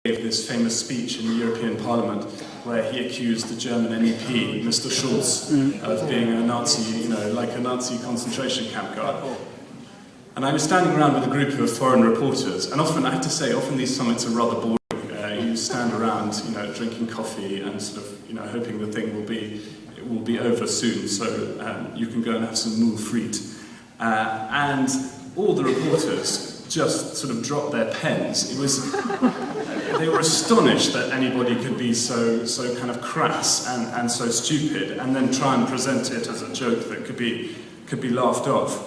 gave this famous speech in the European Parliament where he accused the German MEP, Mr. Schulz, of being a Nazi, like a Nazi concentration camp guard. And I was standing around with a group of foreign reporters, and often, I have to say, often these summits are rather boring. You stand around, drinking coffee and sort of, hoping the thing will be over soon, so you can go and have some moules frites. And all the reporters just sort of dropped their pens. They were astonished that anybody could be so kind of crass and so stupid, and then try and present it as a joke that could be laughed off.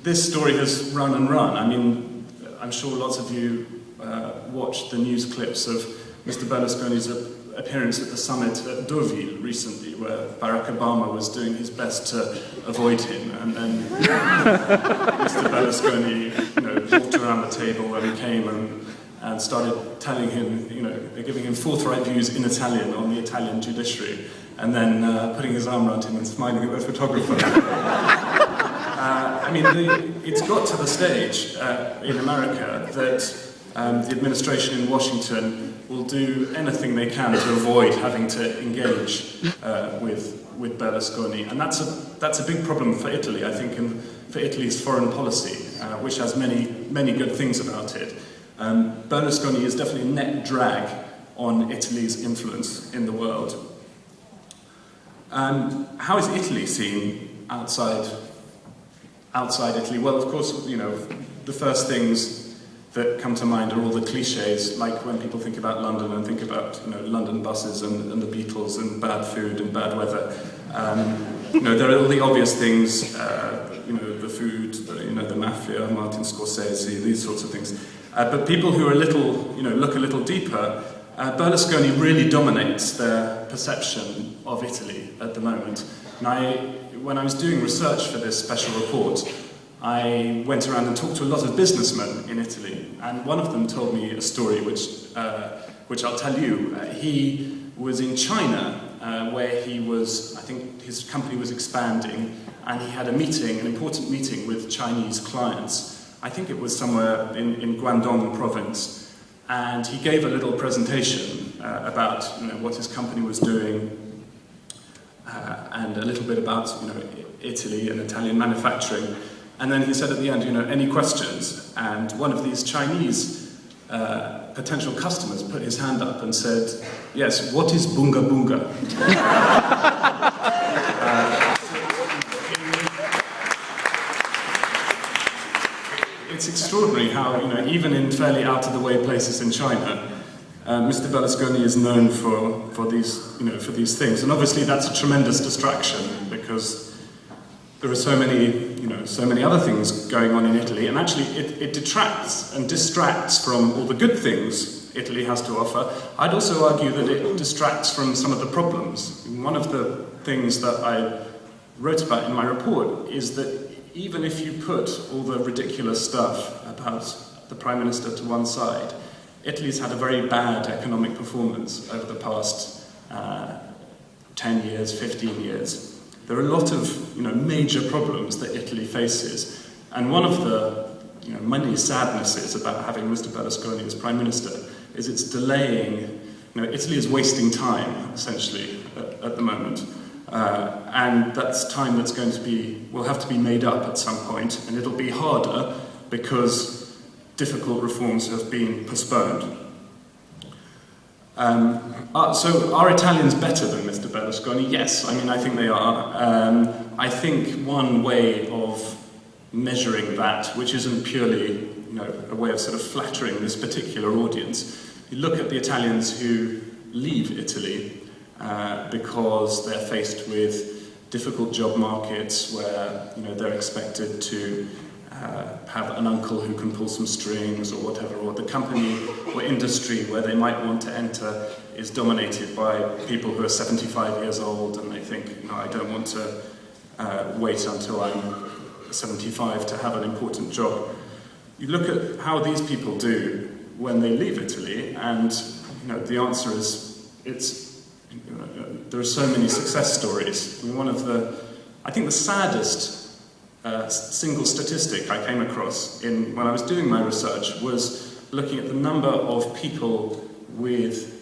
This story has run and run. I mean, I'm sure lots of you watched the news clips of Mr. Berlusconi's appearance at the summit at Deauville recently, where Barack Obama was doing his best to avoid him, and then Mr. Berlusconi, walked around the table and came and started telling him, giving him forthright views in Italian on the Italian judiciary, and then putting his arm around him and smiling at the photographer. It's got to the stage in America that the administration in Washington will do anything they can to avoid having to engage with Berlusconi, and that's a big problem for Italy, I think, and for Italy's foreign policy, which has many good things about it. Berlusconi is definitely a net drag on Italy's influence in the world. How is Italy seen outside Italy? Well, of course, the first things that come to mind are all the cliches, like when people think about London and think about London buses and the Beatles and bad food and bad weather. There are all the obvious things, the food, the mafia, Martin Scorsese, these sorts of things. But people who are look a little deeper, Berlusconi really dominates their perception of Italy at the moment. And when I was doing research for this special report, I went around and talked to a lot of businessmen in Italy, and one of them told me a story which I'll tell you. He was in China, where I think his company was expanding, and he had an important meeting with Chinese clients. I think it was somewhere in Guangdong province, and he gave a little presentation about what his company was doing, and a little bit about Italy and Italian manufacturing. And then he said at the end, any questions? And one of these Chinese potential customers put his hand up and said, yes, what is bunga bunga? It's extraordinary how, even in fairly out-of-the-way places in China, Mr. Berlusconi is known for these things. And obviously that's a tremendous distraction, because there are so many other things going on in Italy, and actually it detracts and distracts from all the good things Italy has to offer. I'd also argue that it distracts from some of the problems. One of the things that I wrote about in my report is that even if you put all the ridiculous stuff about the Prime Minister to one side, Italy's had a very bad economic performance over the past 10 years, 15 years. There are a lot of major problems that Italy faces, and one of the many sadnesses about having Mr. Berlusconi as Prime Minister is it's delaying. Italy is wasting time essentially at the moment, and that's time that's will have to be made up at some point, and it'll be harder because difficult reforms have been postponed. So are Italians better than Mr. Berlusconi? Yes, I think they are. I think one way of measuring that, which isn't purely a way of sort of flattering this particular audience, you look at the Italians who leave Italy because they're faced with difficult job markets where they're expected to have an uncle who can pull some strings or whatever, or the company or industry where they might want to enter is dominated by people who are 75 years old, and they think, I don't want to wait until I'm 75 to have an important job. You look at how these people do when they leave Italy, and the answer is there are so many success stories. I think the saddest single statistic I came across when I was doing my research was looking at the number of people with